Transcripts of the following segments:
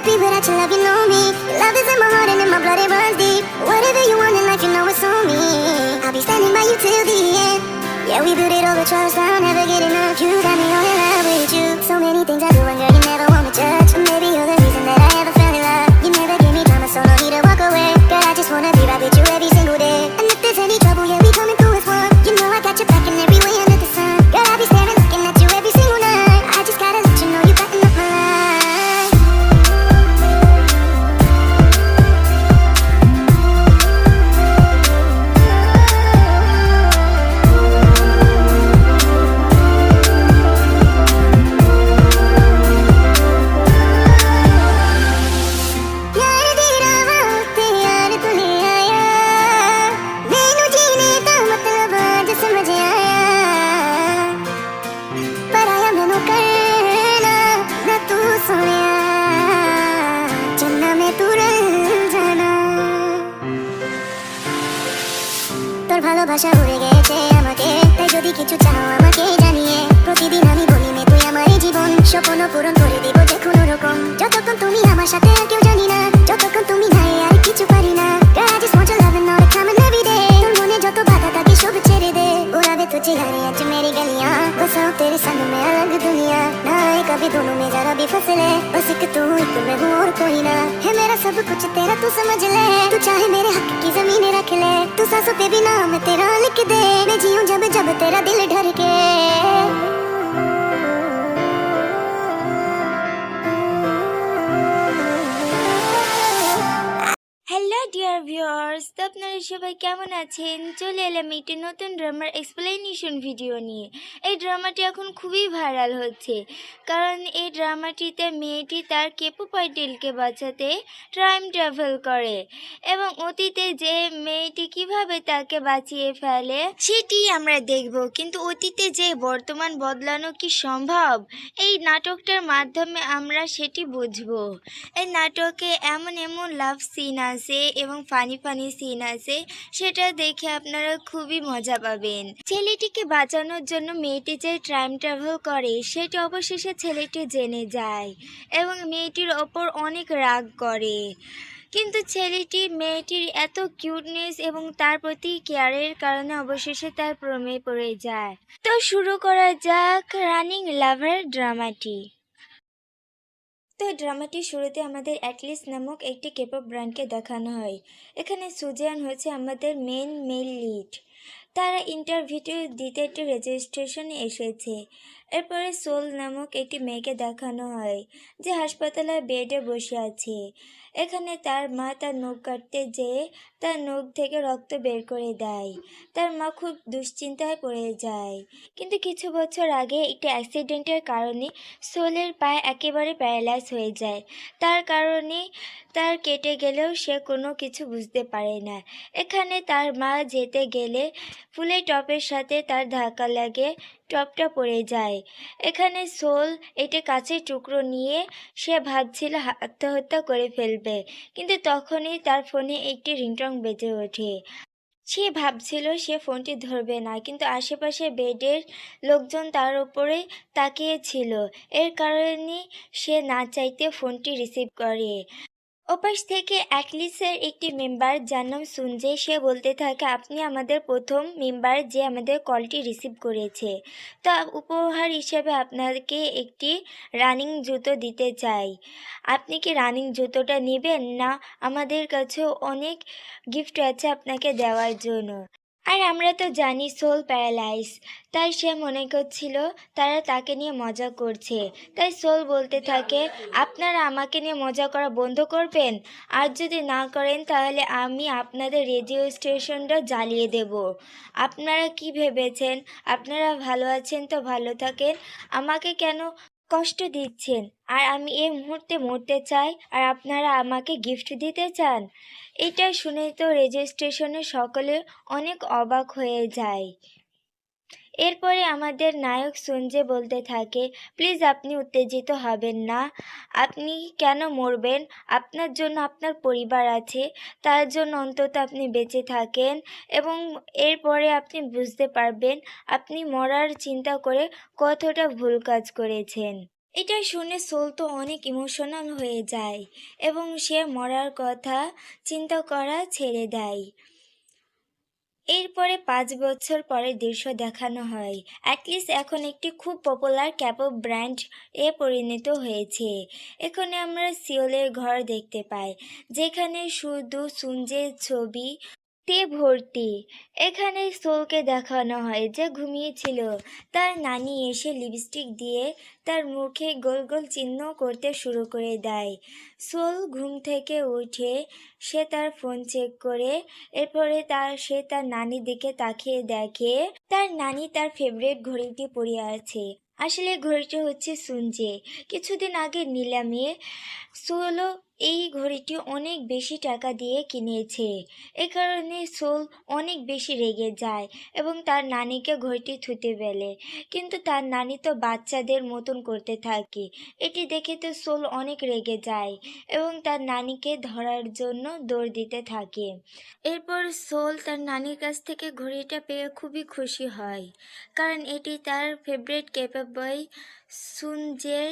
be without your love, you know me. Love is in my heart and in my blood, it runs deep. Whatever you want in life, you know it's on me. I'll be standing by you till the end. Yeah, we built it over trust, I'll never get enough. You got me all in love with you. So many things I do and girl, you never want me judge. Or maybe you're the reason that I ever fell in love. You never gave me drama, so no need to walk away. Girl, I just wanna be right with you every single day. And if there's any trouble, yeah, we coming through as one. You know I got your back in every way under the sun. Girl, I'll be staring, looking at you every single night. I just gotta let you know you brighten up my life. তোর ভালোবাসা উড়ে গেছে আমাকে, তাই যদি কিছু চাও আমাকে জানিয়ে। প্রতিদিন আমি বলি মে তুই আমার জীবন, স্বপ্ন পূরণ করে দিব যে কোনো রকম। যতক্ষণ তুমি আমার সাথে আর কেউ জানি না, যতক্ষণ তুমি নাই আর কিছু পারি না। Girl, I just want your love and all the time and every day. তোর মনে যত বাধা থাকে সব ছেড়ে দে। उड़ावे तुझे हरे आज मेरी गलियां, बसाऊं तेरे संग में अलग दुनिया। ना आए कभी दोनों में जरा भी फसले, बस एक तू एक मैं हूँ और कोई ना। है मेरा सब कुछ तेरा तू समझ ले, तू चाहे मेरे हक की जमीन रख ले। तू सांसों पे भी नाम तेरा लिख दे, मैं जीऊं जब जब तेरा दिल धड़ के। হ্যালো ডিয়ার ভিউয়ার্স, তো আপনারা সবাই কেমন আছেন? চলে এলাম একটি নতুন ড্রামার এক্সপ্লেনেশন ভিডিও নিয়ে। এই ড্রামাটি এখন খুবই ভাইরাল হচ্ছে, কারণ এই ড্রামাটিতে মেয়েটি তার কেপু পাইটেলকে বাঁচাতে টাইম ট্রাভেল করে এবং অতীতে যে মেয়েটি কিভাবে তাকে বাঁচিয়ে ফেলে সেটি আমরা দেখব। কিন্তু অতীতে যে বর্তমান বদলানো কি সম্ভব, এই নাটকটার মাধ্যমে আমরা সেটি বুঝবো। এই নাটকে এমন এমন লাভ সিন আছে এবং ফানি ফানি সিন আছে, সেটা দেখে আপনারা খুবই মজা পাবেন। ছেলেটিকে বাঁচানোর জন্য মেয়েটি যে টাইম ট্রাভেল করে সেটা অবশেষে ছেলেটি জেনে যায় এবং মেয়েটির ওপর অনেক রাগ করে। কিন্তু ছেলেটি মেয়েটির এত কিউটনেস এবং তার প্রতি কেয়ারের কারণে অবশেষে তার প্রেমে পড়ে যায়। তো শুরু করা যাক রানিং লাভার ড্রামাটি। তো ড্রামাটির শুরুতে আমাদের অ্যাটলিস্ট নামক একটি কেপপ ব্র্যান্ডকে দেখানো হয়। এখানে সুজিয়ান হচ্ছে আমাদের মেল লিড। তারা ইন্টারভিউ দিতে একটি রেজিস্ট্রেশনে এসেছে। এরপরে সোল নামক একটি মেয়েকে দেখানো হয় যে হাসপাতালে বেডে বসে আছে। এখানে তার মা তার নখ কাটতে যেয়ে তার নখ থেকে রক্ত বের করে দেয়। তার মা খুব দুশ্চিন্তায় পড়ে যায়। কিন্তু কিছু বছর আগে একটি অ্যাক্সিডেন্টের কারণে সোলের পায়ে একেবারে প্যারালাইজ হয়ে যায়। তার কারণে তার কেটে গেলেও সে কোনো কিছু বুঝতে পারে না। এখানে তার মা যেতে গেলে ফুলের টপের সাথে তার ধাক্কা লাগে, টপটা পড়ে যায়। এখানে সোল একটি কাঁচের টুকরো নিয়ে সে ভাবছিল আত্মহত্যা করে ফেলবে, কিন্তু তখনই তার ফোনে একটি রিংটং বেজে ওঠে। সে ভাবছিল সে ফোনটি ধরবে না, কিন্তু আশেপাশে বেডের লোকজন তার উপরে তাকিয়েছিল, এর কারণে সে না চাইতে ফোনটি রিসিভ করে। ওপাশ থেকে অ্যাটলিসের একটি মেম্বার যার নাম সুনজে, সে বলতে থাকে আপনি আমাদের প্রথম মেম্বার যে আমাদের কলটি রিসিভ করেছে। তা উপহার হিসেবে আপনাকে একটি রানিং জুতো দিতে চাই। আপনি কি রানিং জুতোটা নেবেন? না, আমাদের কাছেও অনেক গিফট আছে আপনাকে দেওয়ার জন্য। আর আমরা তো জানি সোল প্যারালাইজ, তাই সে মনে করছিল তারা তাকে নিয়ে মজা করছে। তাই সোল বলতে থাকে আপনারা আমাকে নিয়ে মজা করা বন্ধ করবেন, আর যদি না করেন তাহলে আমি আপনাদের রেডিও স্টেশনটা জ্বালিয়ে দেব। আপনারা কি ভেবেছেন আপনারা ভালো আছেন তো ভালো থাকেন, আমাকে কেন কষ্ট দিচ্ছেন? আর আমি এই মুহূর্তে মরতে চাই আর আপনারা আমাকে গিফট দিতে চান? এটা শুনে তো রেজিস্ট্রেশনে সকলে অনেক অবাক হয়ে যায়। এরপরে আমাদের নায়ক সঞ্জয় বলতে থাকে প্লিজ আপনি উত্তেজিত হবেন না, আপনি কেন মরবেন? আপনার জন্য আপনার পরিবার আছে, তার জন্য অন্তত আপনি বেঁচে থাকেন এবং এরপরে আপনি বুঝতে পারবেন আপনি মরার চিন্তা করে কতটা ভুল কাজ করেছেন। এটা শুনে সোল তো অনেক ইমোশনাল হয়ে যায় এবং সে মরার কথা চিন্তা করা ছেড়ে দেয়। এরপরে 5 বছর পরের দৃশ্য দেখানো হয়। অ্যাটলিস্ট এখন একটি খুব পপুলার ক্যাপপ ব্র্যান্ড এ পরিণত হয়েছে। এখানে আমরা সিওলের ঘর দেখতে পাই, যেখানে শুধু সুঞ্জের ছবি তে ভর্তি। এখানে সোলকে দেখানো হয় যে ঘুমিয়েছিল। তার নানি এসে লিপস্টিক দিয়ে তার মুখে গোল গোল চিহ্ন করতে শুরু করে দেয়। সোল ঘুম থেকে উঠে সে তার ফোন চেক করে এরপরে সে তার নানির দিকে তাকিয়ে দেখে তার নানি তার ফেভারিট ঘড়িটি পরে আছে। আসলে ঘড়িটি হচ্ছে সুঞ্জে। কিছুদিন আগে নিলামে সোলো এই ঘড়িটি অনেক বেশি টাকা দিয়ে কিনেছে। এ কারণে সোল অনেক বেশি রেগে যায় এবং তার নানিকে ঘড়িটি থুতে ফেলে, কিন্তু তার নানি তো বাচ্চাদের মতন করতে থাকে। এটি দেখে তো সোল অনেক রেগে যায় এবং তার নানিকে ধরার জন্য দৌড় দিতে থাকে। এরপর সোল তার নানির কাছ থেকে ঘড়িটা পেয়ে খুবই খুশি হয়, কারণ এটি তার ফেভারিট কেপপ বয় সুনজের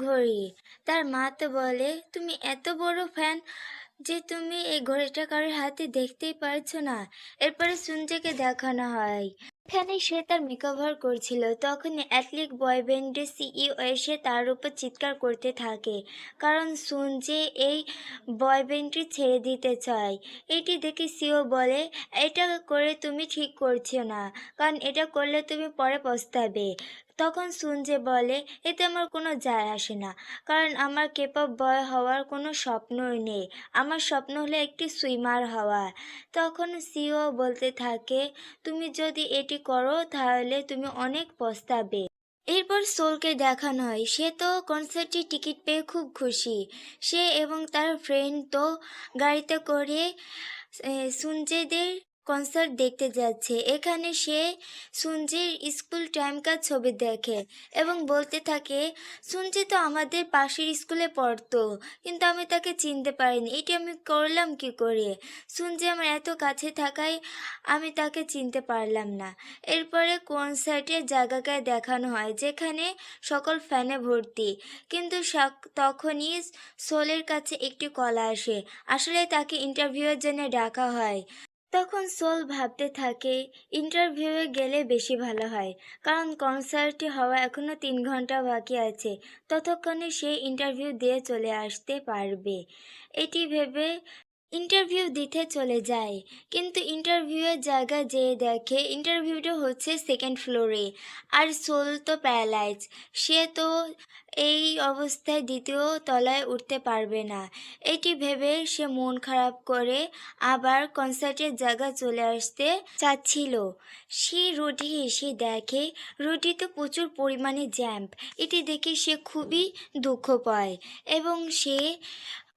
ঘড়ি। তার মা তো বলে, তুমি এত বড় ফ্যান যে তুমি এই ঘড়িটা কারোর হাতে দেখতেই পারছো না। এরপরে সুনজেকে দেখানো হয়, এখানে সে তার মেকওভার করছিল। তখন অ্যাথলিক বয়ব্যান্ডের সিইও এসে তার উপর চিৎকার করতে থাকে, কারণ সুনজে এই বয়ব্যান্ডটি ছেড়ে দিতে চায়। এটি দেখে সিও বলে, এটা করে তুমি ঠিক করছো না, কারণ এটা করলে তুমি পরে পস্তাবে। তখন সুনজে বলে, এতে আমার কোনো যায় আসে না, কারণ আমার কেপপ বয় হওয়ার কোনো স্বপ্নই নেই। আমার স্বপ্ন হলো একটি সুইমার হওয়া। তখন সিও বলতে থাকে, তুমি যদি এটি করো তাহলে তুমি অনেক পস্তাবে। এরপর সোলকে দেখানো হয়, সে তো কনসার্টের টিকিট পেয়ে খুব খুশি। সে এবং তার ফ্রেন্ড তো গাড়িতে করে সুনজেদের কনসার্ট দেখতে যাচ্ছে। এখানে সে সুনজের স্কুল টাইমকার ছবি দেখে এবং বলতে থাকে, সুনজে তো আমাদের পাশের স্কুলে পড়তো, কিন্তু আমি তাকে চিনতে পারিনি। এটি আমি করলাম কি করে? সুনজে আমার এত কাছে থাকায় আমি তাকে চিনতে পারলাম না। এরপরে কনসার্টের জায়গাকে দেখানো হয়, যেখানে সকল ফ্যানে ভর্তি। কিন্তু তখনই সোলের কাছে একটি কল আসে। আসলে তাকে ইন্টারভিউয়ের জন্য ডাকা হয়। তখন সোল ভাবতে থাকে, ইন্টারভিউয়ে গেলে বেশি ভালো হয়, কারণ কনসার্টটি হওয়া এখনো 3 ঘন্টা বাকি আছে। ততক্ষণে সে ইন্টারভিউ দিয়ে চলে আসতে পারবে। এটি ভেবে ইন্টারভিউ দিতে চলে যায়, কিন্তু ইন্টারভিউয়ের জায়গায় যেয়ে দেখে ইন্টারভিউটা হচ্ছে 2nd ফ্লোরে। আর সোল তো প্যারালাইজ, সে তো এই অবস্থায় 2য় তলায় উঠতে পারবে না। এটি ভেবে সে মন খারাপ করে আবার কনসার্টের জায়গা চলে আসতে চাচ্ছিল। সে রোডে এসে দেখে রোডটিতে প্রচুর পরিমাণে জ্যাম। এটি দেখে সে খুবই দুঃখ পায় এবং সে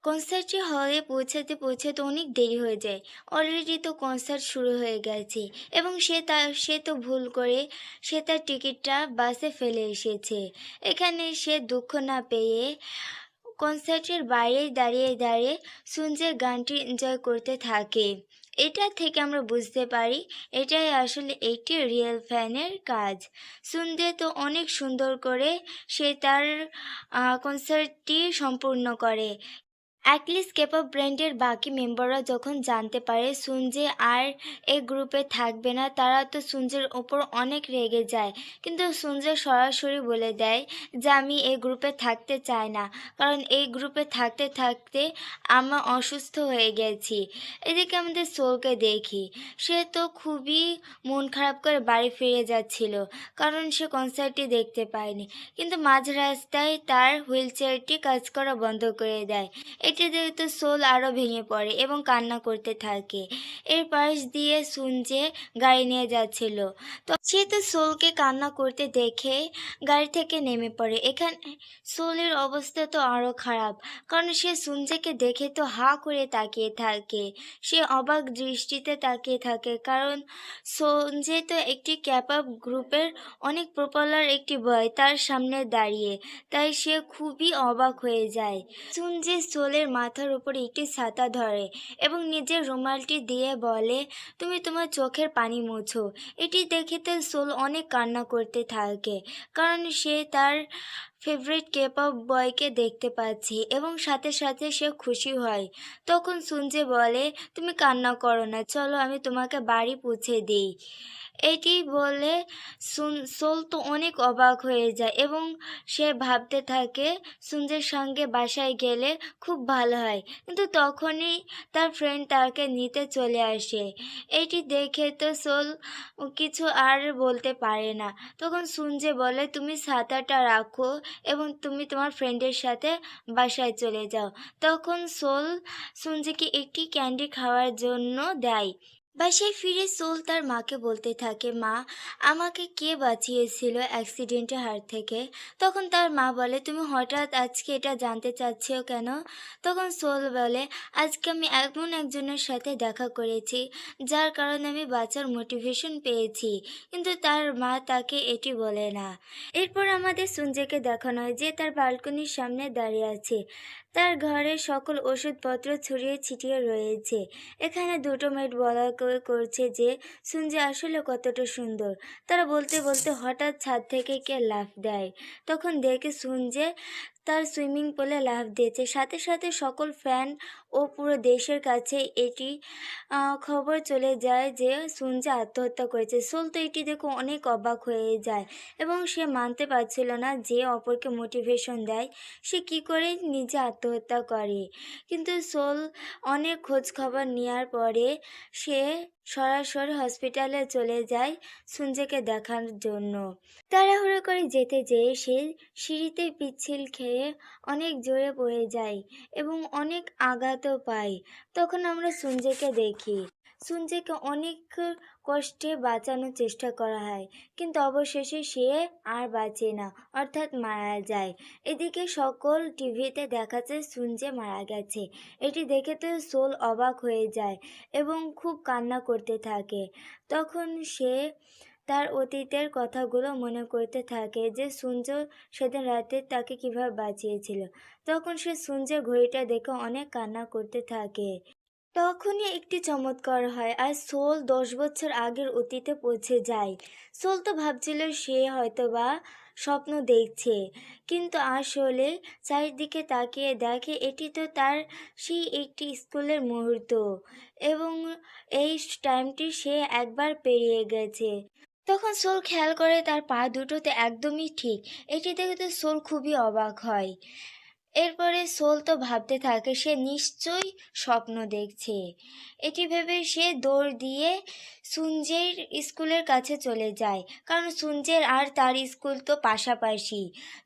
কনসার্টে হলে পৌঁছাতে অনেক দেরি হয়ে যায়। অলরেডি তো কনসার্ট শুরু হয়ে গেছে এবং সে তো ভুল করে সে তার টিকিটটা বাসে ফেলে এসেছে। এখানে সে দুঃখ না পেয়ে কনসার্টের বাইরে দাঁড়িয়ে দাঁড়িয়ে সুনজের গানটি এনজয় করতে থাকে। এটা থেকে আমরা বুঝতে পারি এটাই আসলে একটি রিয়েল ফ্যানের কাজ। সুনজে তো অনেক সুন্দর করে সে তার কনসার্টটি সম্পূর্ণ করে। অ্যাটলিস্ট কেপপ ব্র্যান্ডের বাকি মেম্বাররা যখন জানতে পারে সুনজে আর এই গ্রুপে থাকবে না, তারা তো সুনজের ওপর অনেক রেগে যায়। কিন্তু সুনজে সরাসরি বলে দেয় যে আমি এই গ্রুপে থাকতে চাই না, কারণ এই গ্রুপে থাকতে থাকতে আমি অসুস্থ হয়ে গেছি। এদিকে আমাদের সোলকে দেখি, সে তো খুবই মন খারাপ করে বাড়ি ফিরে যাচ্ছিল, কারণ সে কনসার্টটি দেখতে পায়নি। কিন্তু মাঝ রাস্তায় তার হুইল চেয়ারটি কাজ করা বন্ধ করে দেয়। এটি দেখে সোল আরও ভেঙে পড়ে এবং কান্না করতে থাকে। এর পাশ দিয়ে সুনজে গাড়ি নিয়ে যাচ্ছিল, তো সে তো সোলকে কান্না করতে দেখে গাড়ি থেকে নেমে পড়ে। এখানে সোলের অবস্থা তো আরও খারাপ, কারণ সে সুনজেকে দেখে তো হা করে তাকিয়ে থাকে। সে অবাক দৃষ্টিতে তাকিয়ে থাকে, কারণ সুনজে তো একটি ক্যাপআপ গ্রুপের অনেক পপুলার একটি বয় তার সামনে দাঁড়িয়ে, তাই সে খুবই অবাক হয়ে যায়। সুনজে সোলের সোলের মাথার উপরে একটি ছাতা ধরে এবং নিজের রুমালটি দিয়ে বলে, তুমি তোমার চোখের পানি মুছো। এটি দেখে তো সোল অনেক কান্না করতে থাকে, কারণ সে তার ফেভারিট কেপপ বয়কে দেখতে পাচ্ছে এবং সাথে সাথে সে খুশি হয়। তখন সুনজে বলে, তুমি কান্না করো না, চলো আমি তোমাকে বাড়ি পৌঁছে দিই। এটি বলে সোল তো অনেক অবাক হয়ে যায় এবং সে ভাবতে থাকে সুনজের সঙ্গে বাসায় গেলে খুব ভালো হয়। কিন্তু তখনই তার ফ্রেন্ড তাকে নিতে চলে আসে। এটি দেখে তো সোল কিছু আর বলতে পারে না। তখন সুনজে বলে, তুমি ছাতাটা রাখো এবং তুমি তোমার ফ্রেন্ডের সাথে বাসায় চলে যাও। তখন সোল সুনজেকে একটি ক্যান্ডি খাওয়ার জন্য দেয়। বাসায় ফিরে সোল তার মাকে বলতে থাকে, মা, আমাকে কে বাঁচিয়েছিল অ্যাক্সিডেন্টের হাত থেকে? তখন তার মা বলে, তুমি হঠাৎ আজকে এটা জানতে চাচ্ছো কেন? তখন সোল বলে, আজকে আমি এমন একজনের সাথে দেখা করেছি যার কারণে আমি বাঁচার মোটিভেশন পেয়েছি। কিন্তু তার মা তাকে এটি বলে না। এরপর আমাদের সুনজেকে দেখানো হয় যে তার ব্যালকনির সামনে দাঁড়িয়ে আছে। তার ঘরে সকল ওষুধপত্র ছড়িয়ে ছিটিয়ে রয়েছে। এখানে দুটো মেয়েট বলা করছে যে সুনজে আসলে কতটা সুন্দর। তারা বলতে বলতে হঠাৎ ছাদ থেকে কে লাফ দেয়। তখন দেখে সুনজে তার সুইমিং পুলে লাফ দিয়েছে। সাথে সাথে সকল ফ্যান ও পুরো দেশের কাছে এটি খবর চলে যায় যে সুনজে আত্মহত্যা করেছে। সোল তো এটি দেখে অনেক অবাক হয়ে যায় এবং সে মানতে পারছিল না যে অপরকে মোটিভেশন দেয় সে কি করে নিজে আত্মহত্যা করে। কিন্তু সোল অনেক খোঁজ খবর নেওয়ার পরে সে সরাসরি হসপিটালে চলে যায় সুনজেকে দেখার জন্য। তাড়াহুড়ো করে যেতে যেয়ে সে সিঁড়িতে পিচ্ছিল খেয়ে অনেক জোরে পড়ে যায় এবং অনেক আঘাতও পায়। তখন আমরা সুনজেকে দেখি। সুনজেকে অনেক কষ্টে বাঁচানোর চেষ্টা করা হয়, কিন্তু অবশেষে সে আর বাঁচে না, অর্থাৎ মারা যায়। এদিকে সকল টিভিতে দেখাচ্ছে সুনজে মারা গেছে। এটি দেখে তো সোল অবাক হয়ে যায় এবং খুব কান্না করতে থাকে। তখন সে তার অতীতের কথাগুলো মনে করতে থাকে যে সুনজ সেদিন রাতে তাকে কিভাবে বাঁচিয়েছিল। তখন সে সুনজের ঘড়িটা দেখে অনেক কান্না করতে থাকে। তখনই একটি চমৎকার হয় আর সোল 10 বছর আগের অতীতে পৌঁছে যায়। সোল তো ভাবছিল সে হয়তোবা স্বপ্ন দেখছে, কিন্তু আসলে চারিদিকে তাকিয়ে দেখে এটি তো তার সেই একটি স্কুলের মুহূর্ত এবং এই টাইমটি সে একবার পেরিয়ে গেছে। তখন সোল খেয়াল করে তার পা দুটোতে একদমই ঠিক। এটি দেখে তো সোল খুবই অবাক হয়। এরপরে সোল তো ভাবতে থাকে সে নিশ্চয়ই স্বপ্ন দেখছে। এটি ভেবে সে দৌড় দিয়ে সুনজের স্কুলের কাছে চলে যায়, কারণ সুনজের আর তার স্কুল তো পাশাপাশি।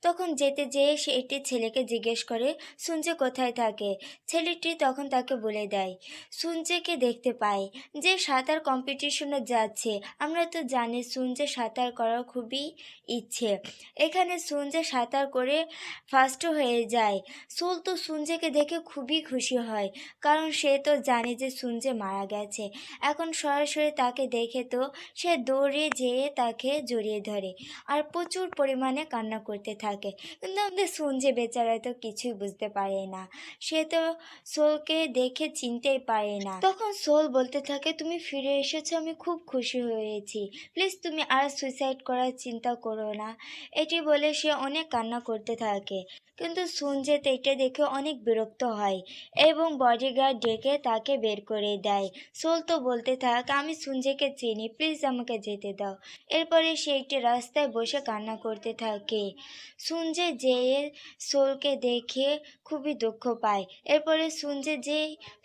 তখন যেতে যেয়ে সে একটি ছেলেকে জিজ্ঞেস করে সুনজে কোথায় থাকে। ছেলেটি তখন তাকে বলে দেয় সুনজেকে দেখতে পায় যে সাঁতার কম্পিটিশনে যাচ্ছে। আমরা তো জানি সুনজে সাঁতার করার খুবই ইচ্ছে। এখানে সুনজে সাঁতার করে ফার্স্ট হয়ে যায়। সোল তো সুনজেকে দেখে খুবই খুশি হয়, কারণ সে তো জানে যে সুনজে মারা গেছে। এখন সরাসরি তাকে দেখে তো সে দৌড়ে যেয়ে তাকে জড়িয়ে ধরে আর প্রচুর পরিমাণে কান্না করতে থাকে। কিন্তু আমাদের সুনজে বেচারা তো কিছুই বুঝতে পারে না, সে তো সোলকে দেখে চিনতেই পারে না। তখন সোল বলতে থাকে, তুমি ফিরে এসেছো, আমি খুব খুশি হয়েছি, প্লিজ তুমি আর সুইসাইড করার চিন্তা করো না। এটি বলে সে অনেক কান্না করতে থাকে। কিন্তু সুনজে এটা দেখে অনেক বিরক্ত হয় এবং বডিগার্ড ডেকে তাকে বের করে দেয়। সোল তো বলতে থাক, আমি সুনজেকে চিনি, প্লিজ আমাকে যেতে দাও। এরপরে সে একটি রাস্তায় বসে কান্না করতে থাকে। সুনজে যেয়ে সোলকে দেখে খুবই দুঃখ পায়। এরপরে সুনজে যে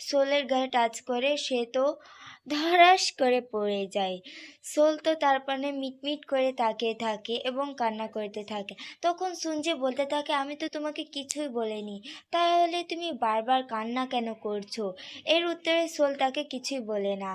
সোলের গায়ে টাচ করে সে তো ধরাস করে পড়ে যায়। সোল তো তারপরে মিটমিট করে তাকিয়ে থাকে এবং কান্না করতে থাকে। তখন সুনজে বলতে থাকে, আমি তো তোমাকে কিছুই বলিনি, তাহলে তুমি বারবার কান্না কেন করছো? এর উত্তরে সোল তাকে কিছুই বলে না।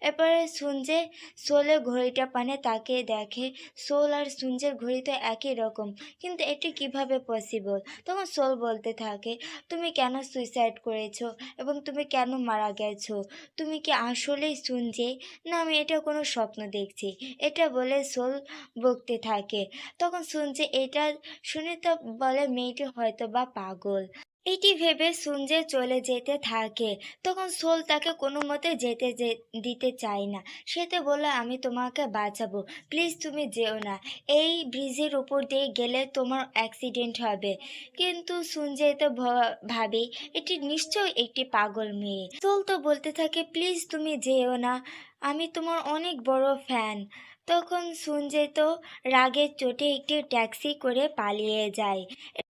এরপরে সুনজে সোলের ঘড়িটা পানে তাকিয়ে দেখে সোল আর সুনজের ঘড়ি তো একই রকম, কিন্তু এটি কিভাবে পসিবল? তখন সোল বলতে থাকে, তুমি কেন সুইসাইড করেছো এবং তুমি কেন মারা গেছো? তুমি কি আসলেই সুনজে, না আমি এটা কোনো স্বপ্ন দেখছি? এটা বলে সোল বকতে থাকে। তখন সুনজে এটা শুনে তো বলে মেয়েটি হয়তো বা পাগল। এটি ভেবে সুঞ্জয় চলে যেতে থাকে। তখন সোল তাকে কোনো মতে দিতে চায় না। সে তো বলল, আমি তোমাকে বাঁচাবো, প্লিজ তুমি যেও না, এই ব্রিজের উপর দিয়ে গেলে তোমার অ্যাক্সিডেন্ট হবে। কিন্তু সুঞ্জয় তো ভাবে এটি নিশ্চয়ই একটি পাগল মেয়ে। সোল তো বলতে থাকে, প্লিজ তুমি যেও না, আমি তোমার অনেক বড় ফ্যান। তখন সঞ্জয় তো রাগের চোটে একটি ট্যাক্সি করে পালিয়ে যায়।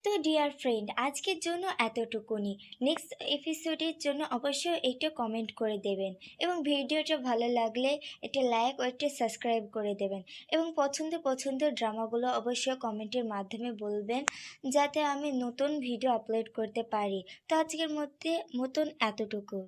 তো ডিয়ার ফ্রেন্ড, আজকের জন্য এতটুকুনি। নেক্সট এপিসোডের জন্য অবশ্যই একটা কমেন্ট করে দেবেন এবং ভিডিওটা ভালো লাগলে একটা লাইক ও একটা সাবস্ক্রাইব করে দেবেন এবং পছন্দের ড্রামাগুলো অবশ্যই কমেন্টের মাধ্যমে বলবেন, যাতে আমি নতুন ভিডিও আপলোড করতে পারি। তো আজকের মতন এতটুকু।